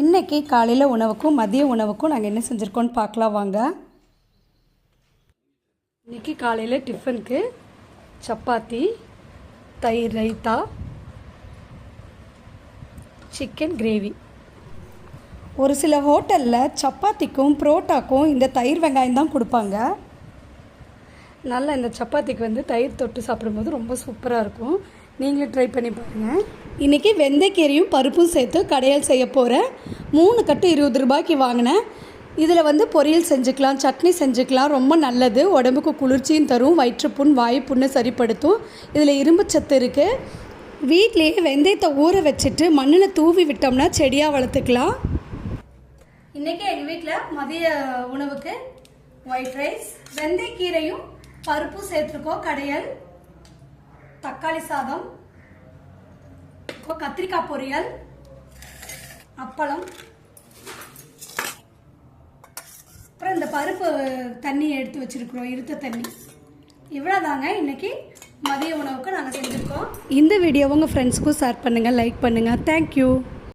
இன்றைக்கி காலையில் உணவுக்கும் மதிய உணவுக்கும் நாங்கள் என்ன செஞ்சுருக்கோன்னு பார்க்கலாம் வாங்க. இன்றைக்கி காலையில் டிஃபனுக்கு சப்பாத்தி, தயிர் ரைத்தா, சிக்கன் கிரேவி. ஒரு சில ஹோட்டலில் சப்பாத்திக்கும் புரோட்டாக்கும் இந்த தயிர் வெங்காயம் தான் கொடுப்பாங்க. நல்லா இந்த சப்பாத்திக்கு வந்து தயிர் தொட்டு சாப்பிடும்போது ரொம்ப சூப்பராக இருக்கும். நீங்களும் ட்ரை பண்ணி பாருங்கள். இன்றைக்கி வெந்தயக்கீரையும் பருப்பும் சேர்த்து கடையல் செய்ய போகிறேன். 3 கட்டு 20 ரூபாய்க்கு வாங்கினேன். இதில் வந்து பொரியல் செஞ்சுக்கலாம், சட்னி செஞ்சுக்கலாம். ரொம்ப நல்லது, உடம்புக்கு குளிர்ச்சியும் தரும், வயிற்றுப்புண் வாய்ப்புண்ணை சரிப்படுத்தும். இதில் இரும்பு சத்து இருக்குது. வீட்லேயே வெந்தயத்தை ஊற வச்சுட்டு மண்ணில் தூவி விட்டோம்னா செடியாக வளர்த்துக்கலாம். இன்றைக்கி எங்கள் வீட்டில் மதிய உணவுக்கு ஒயிட் ரைஸ், வெந்தயக்கீரையும் பருப்பும் சேர்த்துருக்கோம், கடையல், தக்காளி சாதம், கத்திரிக்காய் பொரியல், அப்பளம், அப்புறம் இந்த பருப்பு தண்ணி எடுத்து வச்சுருக்குறோம், இருத்த தண்ணி. இவ்வளோதாங்க இன்றைக்கி மதிய உணவுக்கு நாங்கள் செஞ்சுருக்கோம். இந்த வீடியோவை உங்கள் ஃப்ரெண்ட்ஸுக்கும் ஷேர் பண்ணுங்கள், லைக் பண்ணுங்கள். தேங்க்யூ.